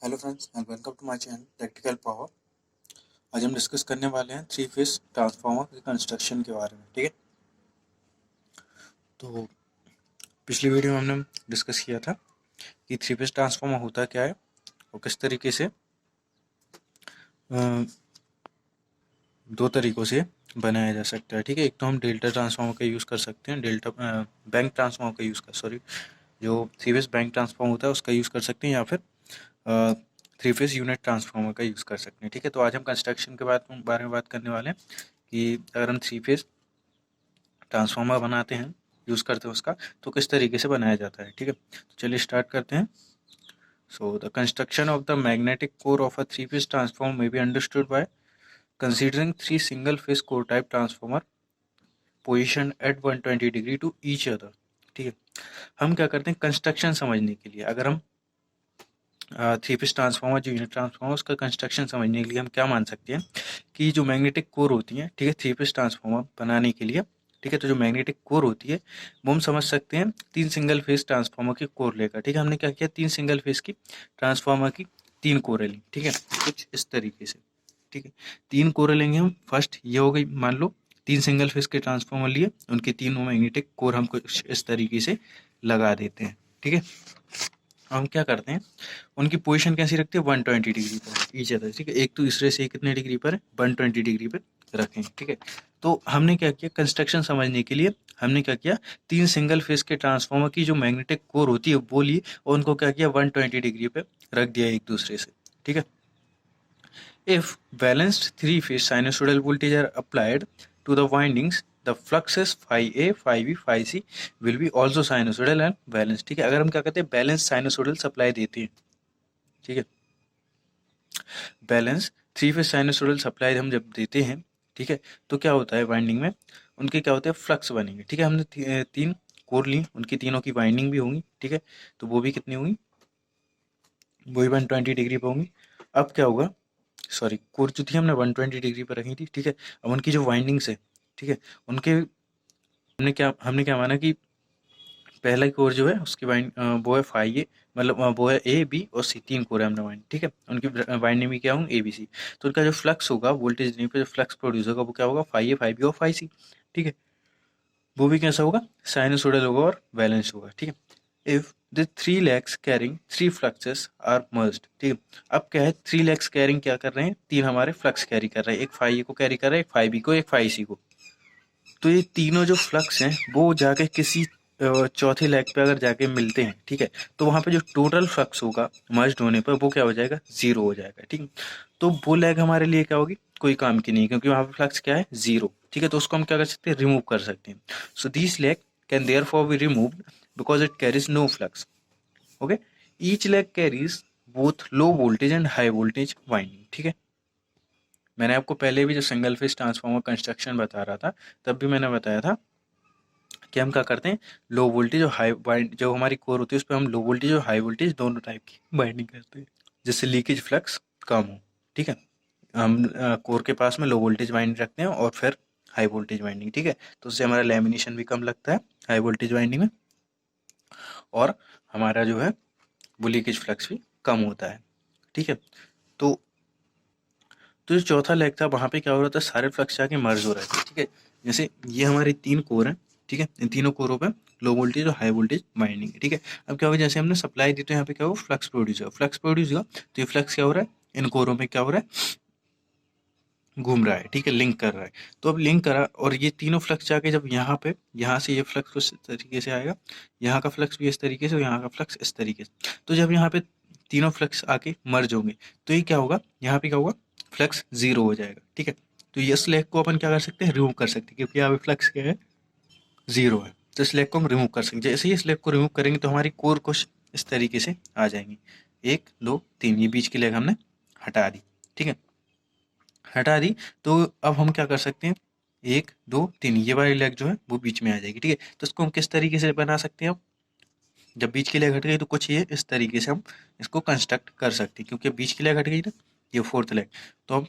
Hello friends and welcome to my channel practical power. आज हम discuss करने वाले हैं थ्री फेज ट्रांसफार्मर के कंस्ट्रक्शन के बारे में। ठीक है, तो पिछली वीडियो में हमने डिस्कस किया था कि थ्री फेज ट्रांसफार्मर होता क्या है और किस तरीके से दो तरीक़ों से बनाया जा सकता है। ठीक है, एक तो हम डेल्टा ट्रांसफार्मर का यूज़ कर सकते हैं, बैंक ट्रांसफार्मर का यूज़ कर सॉरी जो थ्री फेज बैंक ट्रांसफार्मर होता है उसका यूज़ कर सकते हैं, या फिर थ्री फेज यूनिट ट्रांसफार्मर का यूज़ कर सकते हैं। ठीक है, तो आज हम कंस्ट्रक्शन के बारे में बात करने वाले हैं कि अगर हम थ्री फेज ट्रांसफार्मर बनाते हैं, यूज़ करते हैं उसका, तो किस तरीके से बनाया जाता है। ठीक है, तो चलिए स्टार्ट करते हैं। So the construction of the magnetic core of a three phase transformer may be understood by considering three single phase core type transformer position at 120 degree to each other. ठीक है, हम क्या करते हैं कंस्ट्रक्शन समझने के लिए, अगर हम थ्री फेज ट्रांसफार्मर जो यूनिट ट्रांसफार्मर उसका कंस्ट्रक्शन समझने के लिए हम क्या मान सकते हैं कि जो मैग्नेटिक कोर होती है, ठीक है, थ्री फेज ट्रांसफार्मर बनाने के लिए, ठीक है, तो जो मैग्नेटिक कोर होती है वो हम समझ सकते हैं तीन सिंगल फेज ट्रांसफार्मर की कोर लेकर। ठीक है, हमने क्या किया, तीन सिंगल फेज की ट्रांसफार्मर की तीन कोरें ली। ठीक है, कुछ इस तरीके से। ठीक है, तीन कोरें लेंगे हम। फर्स्ट ये हो गई, मान लो तीन सिंगल फेज के ट्रांसफार्मर लिए, उनके तीनों मैग्नेटिक कोर हम कुछ इस तरीके से लगा देते हैं। ठीक है, हम क्या करते हैं, उनकी पोजीशन कैसी रखते हैं, 120 डिग्री पर ईच अदर। ठीक है, एक तो दूसरे से कितने डिग्री पर, 120 डिग्री पर रखें। ठीक है, तो हमने क्या किया, कंस्ट्रक्शन समझने के लिए हमने क्या किया, तीन सिंगल फेज के ट्रांसफार्मर की जो मैग्नेटिक कोर होती है वो ली और उनको क्या किया, 120 डिग्री पे रख दिया एक दूसरे से। ठीक है, if balanced three phase sinusoidal voltage are applied to the windings, the fluxes phi A, phi B, phi C will be also sinusoidal and balanced। ठीक है, अगर हम क्या कहते हैं, बैलेंस साइनसोइडल सप्लाई देते हैं। ठीक है, balance three phase sinusoidal supply हम जब देते हैं, ठीक है, तो क्या होता है, वाइंडिंग में उनके क्या होते हैं, फ्लक्स बनेंगे। ठीक है, हमने तीन कोर ली, उनकी तीनों की वाइंडिंग भी होंगी। ठीक है, तो वो भी कितनी होंगी, वो भी 120 डिग्री पर होंगी। अब क्या होगा, सॉरी, कोर जो थी हमने 120 डिग्री पर रखी थी। ठीक है, अब उनकी जो वाइंडिंग्स है, ठीक है, उनके हमने क्या माना कि पहला कोर जो है उसकी वो है फाई ए, मतलब वो है ए बी और सी, तीन कोर है हमने वाइंड। ठीक है, उनकी वाइंडिंग भी क्या होंगे, ए बी सी। तो उनका जो फ्लक्स होगा, वोल्टेज पे जो फ्लक्स प्रोड्यूस होगा वो क्या होगा, फाई ए, फाई बी और फाई सी। ठीक है, वो भी कैसा होगा, साइनसोइडल होगा और बैलेंस होगा। ठीक है, if the three legs carrying three fluxes are merged. ठीक है, अब क्या है, थ्री लेग्स कैरिंग क्या कर रहे हैं, तीन हमारे फ्लक्स कैरी कर रहे हैं, एक फाई ए को कैरी कर रहे हैं, एक फाई बी को, एक फाई सी को। तो ये तीनों जो फ्लक्स हैं वो जाके किसी चौथे लेग पे अगर जाके मिलते हैं, ठीक है, तो वहाँ पे जो टोटल फ्लक्स होगा मर्ज्ड होने पर वो क्या हो जाएगा, जीरो हो जाएगा। ठीक है, तो वो लेग हमारे लिए क्या होगी, कोई काम की नहीं, क्योंकि वहाँ पे फ्लक्स क्या है, जीरो। ठीक है, तो उसको हम क्या कर सकते हैं, रिमूव कर सकते हैं। So this leg can therefore be removed because it carries no flux. Okay, each leg carries both low voltage and high voltage winding. ठीक है, मैंने आपको पहले भी जो सिंगल फेज ट्रांसफार्मर कंस्ट्रक्शन बता रहा था तब भी मैंने बताया था कि हम क्या करते हैं, लो वोल्टेज और हाई वाइंड जो हमारी कोर होती है उस पर हम लो वोल्टेज और हाई वोल्टेज दोनों टाइप की बाइंडिंग करते हैं, जिससे लीकेज फ्लक्स कम हो। ठीक है, हम कोर के पास में लो वोल्टेज वाइंडिंग रखते हैं और फिर हाई वोल्टेज वाइंडिंग। ठीक है, तो उससे हमारा लैमिनेशन भी कम लगता है हाई वोल्टेज वाइंडिंग में, और हमारा जो है वो लीकेज फ्लक्स भी कम होता है। ठीक है, तो जो चौथा लेग था वहाँ पे क्या हो रहा था, सारे फ्लक्स जाके मर्ज हो रहे थे। ठीक है, जैसे ये हमारी तीन कोर हैं, ठीक है, इन तीनों कोरों पे लो वोल्टेज और हाई वोल्टेज वाइंडिंग है। ठीक है, अब क्या होगा, जैसे हमने सप्लाई दी तो यहाँ पे क्या होगा, फ्लक्स प्रोड्यूस होगा, फ्लक्स प्रोड्यूस हुआ तो ये फ्लक्स क्या हो रहा है, इन कोरों में क्या हो रहा है, घूम रहा है। ठीक है, लिंक कर रहा है। तो अब लिंक करा और ये तीनों फ्लक्स जाके जब यहाँ पे, यहाँ से ये फ्लक्स इस तरीके से आएगा, यहाँ का फ्लक्स भी इस तरीके से और यहाँ का फ्लक्स इस तरीके से। तो जब यहाँ पे तीनों फ्लक्स आके मर्ज होंगे तो ये क्या होगा, यहाँ पे क्या होगा, फ्लक्स जीरो हो जाएगा। ठीक है, तो ये स्लैग को अपन क्या कर सकते हैं, रिमूव कर सकते हैं, क्योंकि यहाँ पे फ्लक्स क्या है, जीरो है। तो स्लैग को हम रिमूव कर सकते हैं। जैसे ही स्लैग को रिमूव करेंगे तो हमारी कोर कुछ इस तरीके से आ जाएंगी, एक दो तीन, ये बीच की लेग हमने हटा दी। ठीक है, हटा दी, तो अब हम क्या कर सकते हैं, एक दो तीन, ये वाली लेग जो है वो बीच में आ जाएगी। ठीक है, तो इसको हम किस तरीके से बना सकते हैं, अब जब बीच की लेग हट गई तो कुछ ये इस तरीके से हम इसको कंस्ट्रक्ट कर सकते हैं, क्योंकि बीच की लेग हट गई ना, ये फोर्थ लेग, तो हम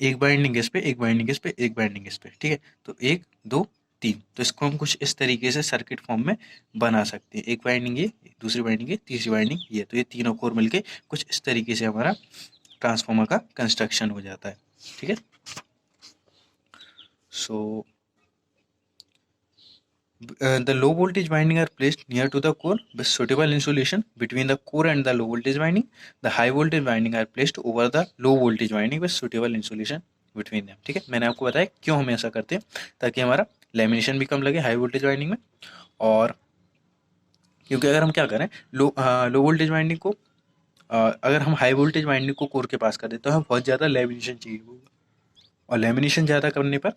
एक बाइंडिंग इस पे, एक बाइंडिंग इस पे, एक बाइंडिंग इस पे। ठीक है, तो एक दो तीन। तो इसको हम कुछ इस तरीके से सर्किट फॉर्म में बना सकते हैं। एक वाइंडिंग ये, दूसरी वाइंडिंग ये, तीसरी वाइंडिंग ये। तो ये तीनों कोर मिलके कुछ इस तरीके से हमारा ट्रांसफार्मर का कंस्ट्रक्शन हो जाता है। ठीक है। सो the low voltage winding are placed near to the core with suitable insulation between the core and the low voltage winding. The high voltage winding are placed over the low voltage winding with suitable insulation between them. ठीक है, मैंने आपको बताया क्यों हम ऐसा करते हैं, ताकि हमारा लेमिनेशन भी कम लगे हाई वोल्टेज वाइंडिंग में। और क्योंकि अगर हम क्या करें, लो वोल्टेज वाइंडिंग को अगर हम हाई वोल्टेज वाइंडिंग को कोर के पास कर दें तो हमें बहुत ज़्यादा लेमिनेशन चाहिए होगा, और लेमिनेशन ज़्यादा करने पर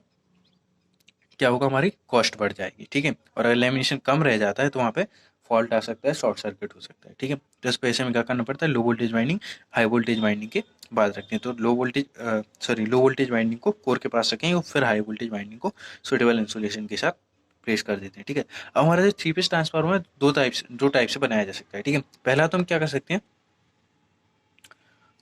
क्या होगा, हमारी कॉस्ट बढ़ जाएगी। ठीक है। और अगर लेमिनेशन कम रह जाता है तो वहाँ पे फॉल्ट आ सकता है, शॉर्ट सर्किट हो सकता है। ठीक है। तो इस पर ऐसे में क्या करना पड़ता है, low voltage winding high voltage winding के बाद रखते हैं। तो लो वोल्टेज वाइंडिंग को कोर के पास रखेंगे और फिर हाई वोल्टेज वाइंडिंग को सुटेबल इंसुलेशन के साथ प्लेस कर देते हैं। ठीक है। अब हमारा जो थ्री फेज ट्रांसफार्मर है दो टाइप से बनाया जा सकता है। ठीक है। पहला तो हम क्या कर सकते हैं,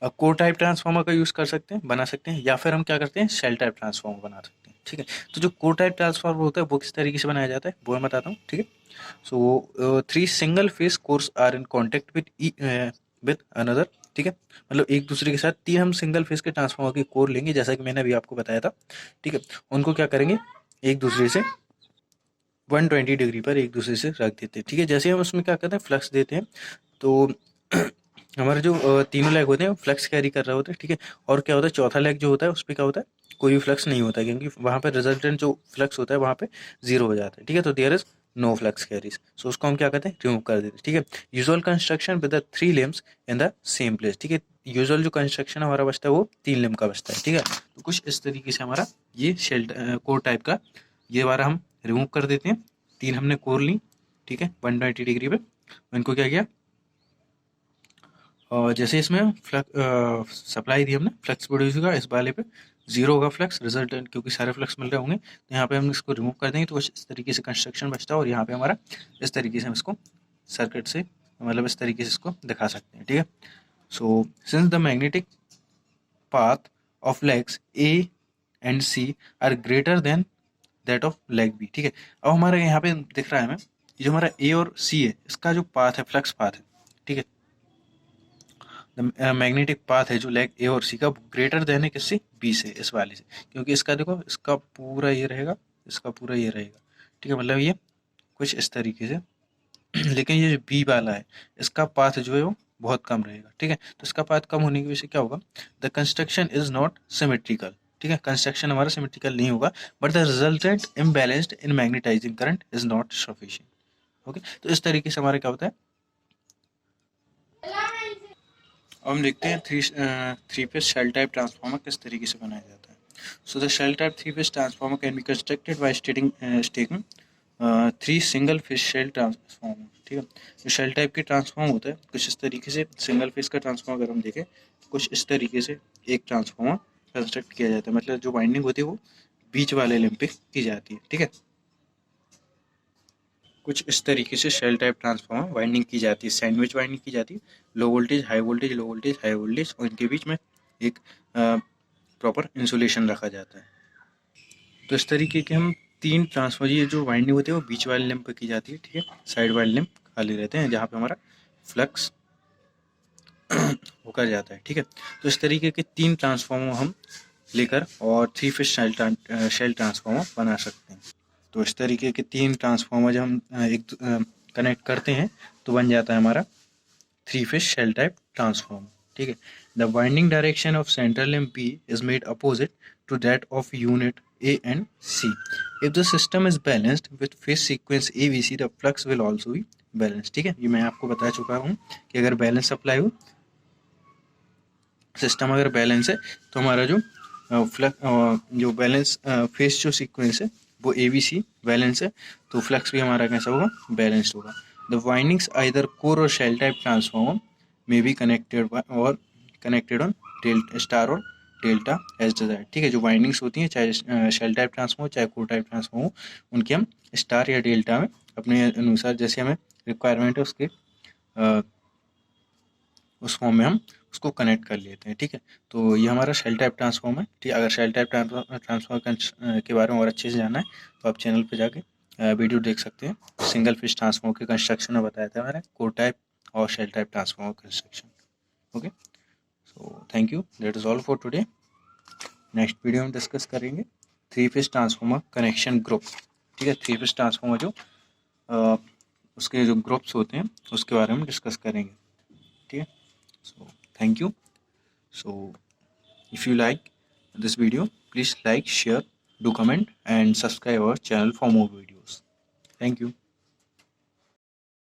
कोर टाइप ट्रांसफार्मर का यूज़ कर सकते हैं, बना सकते हैं, या फिर हम क्या करते हैं, सेल टाइप ट्रांसफार्मर बना सकते हैं। ठीक है। तो जो कोर टाइप ट्रांसफार्मर होता है वो किस तरीके से बनाया जाता है वो मैं बताता हूँ। ठीक है। So three single phase cores are in contact with another. ठीक है। मतलब एक दूसरे के साथ तीन हम सिंगल फेस के ट्रांसफार्मर की कोर लेंगे, जैसा कि मैंने अभी आपको बताया था। ठीक है। उनको क्या करेंगे, एक दूसरे से 120 डिग्री पर एक दूसरे से रख देते हैं। ठीक है। जैसे हम उसमें क्या करते हैं, फ्लक्स देते हैं, तो हमारे जो तीनों लेग होते हैं वो फ्लक्स कैरी कर रहे होते हैं। ठीक है। और क्या होता है, चौथा लेग जो होता है उस पर क्या होता है, कोई भी फ्लक्स नहीं होता है, क्योंकि वहाँ पे रिजल्टेंट जो फ्लक्स होता है वहाँ पे जीरो हो जाता है। ठीक है। तो there is no flux carries, so उसको हम क्या करते हैं, रिमूव कर देते हैं। ठीक है। Usual construction with the three limbs in the same place. ठीक है। यूजुअल जो कंस्ट्रक्शन हमारा बचता है वो तीन लिम का बचता है। ठीक है। तो कुछ इस तरीके से हमारा ये शेल कोर टाइप का ये वाला हम रिमूव कर देते हैं। तीन हमने कोर ली, ठीक है, 120 डिग्री पे। इनको क्या किया, और जैसे इसमें फ्लक्स सप्लाई दी हमने, फ्लक्स प्रोड्यूस होगा इस वाले पे, जीरो होगा फ्लक्स रिजल्टेंट, क्योंकि सारे फ्लक्स मिल रहे होंगे। तो यहाँ पे हम इसको रिमूव कर देंगे तो कुछ इस तरीके से कंस्ट्रक्शन बचता है। और यहाँ पे हमारा इस तरीके से हम इसको सर्किट से, मतलब इस तरीके से इसको दिखा सकते हैं। ठीक है। So since the magnetic path of legs A and C are greater than that of leg B. ठीक है। अब हमारे यहाँ पे दिख रहा है हमें, ये जो हमारा ए और सी है इसका जो पाथ है, फ्लक्स पाथ है, ठीक है, मैग्नेटिक पाथ है जो लेग ए और सी का, ग्रेटर देन है किससे, बी से, इस वाले से। क्योंकि इसका देखो, इसका पूरा ये रहेगा, इसका पूरा ये रहेगा। ठीक है। मतलब ये कुछ इस तरीके से लेकिन ये जो बी वाला है इसका पाथ जो है वो बहुत कम रहेगा। ठीक है। तो इसका पाथ कम होने की वजह से क्या होगा, the construction is not symmetrical. ठीक है। कंस्ट्रक्शन हमारा सिमेट्रिकल नहीं होगा, but the resultant imbalanced in magnetising current is not sufficient. Okay. तो इस तरीके से हमारा क्या होता है। अब हम देखते हैं three phase shell type transformer किस तरीके से बनाया जाता है। So the shell type three phase transformer can be constructed by stacking three single phase shell transformer. ठीक है। जो शेल टाइप के ट्रांसफार्मर होता है कुछ इस तरीके से, सिंगल फेज का ट्रांसफार्मर अगर हम देखें कुछ इस तरीके से एक ट्रांसफार्मर कंस्ट्रक्ट किया जाता है। मतलब जो वाइंडिंग होती है वो बीच वाले लिंब पे की जाती है। ठीक है। कुछ इस तरीके से शेल टाइप ट्रांसफार्मर वाइंडिंग की जाती है, सैंडविच वाइंडिंग की जाती है, low voltage high voltage, low voltage high voltage, और इनके बीच में एक प्रॉपर इंसुलेशन रखा जाता है। तो इस तरीके के हम तीन ट्रांसफार्मर, ये जो वाइंडिंग होती है वो बीच वाले लिंब पे की जाती है। ठीक है। साइड वाले लिंब खाली रहते हैं जहाँ पे हमारा फ्लक्स होकर जाता है। ठीक है। तो इस तरीके के तीन ट्रांसफार्मर हम लेकर और थ्री फेज शेल ट्रांसफार्मर बना सकते हैं। तो इस तरीके के तीन ट्रांसफार्मर जब हम एक कनेक्ट करते हैं तो बन जाता है हमारा three phase shell type transformer. ठीक है। The winding direction of central limb B is made opposite to that of unit A and C. If the system is balanced with phase sequence A B C the flux will also be balance. ठीक है। ये मैं आपको बता चुका हूँ कि अगर बैलेंस सप्लाई हो, सिस्टम अगर बैलेंस है, तो हमारा जो फ्लक्स जो बैलेंस फेस जो सीक्वेंस है वो ए बी सी बैलेंस है, तो फ्लक्स भी हमारा कैसा होगा, बैलेंस्ड होगा। द वाइंडिंग्स आइदर कोर और शेल टाइप ट्रांसफॉर्मर में बी कनेक्टेड और कनेक्टेड ऑन स्टार और डेल्टा एज डिजायर। ठीक है। जो वाइंडिंग्स होती हैं चाहे शेल टाइप ट्रांसफॉर्मर चाहे कोर टाइप ट्रांसफॉर्मर, उनके हम स्टार या डेल्टा में अपने अनुसार जैसे हमें रिक्वायरमेंट है उसके उस फॉर्म में हम उसको कनेक्ट कर लेते हैं। ठीक है, तो ये हमारा शेल टाइप ट्रांसफॉर्म है। ठीक है, अगर शेल टाइप ट्रांसफॉर्म के बारे में और अच्छे से जानना है तो आप चैनल पे जाके वीडियो देख सकते हैं। सिंगल फेज ट्रांसफॉर्म के कंस्ट्रक्शन में बताया था मैंने, कोर टाइप और shell type transformer construction. Okay, so thank you, that is all for today. Next video में डिस्कस करेंगे three phase transformer connection group. ठीक है, थ्री फेज ट्रांसफॉर्मर जो उसके जो ग्रुप्स होते हैं उसके बारे में डिस्कस करेंगे। ठीक है, सो thank you. So if you like this video, please like, share, do comment and subscribe our channel for more videos. Thank you.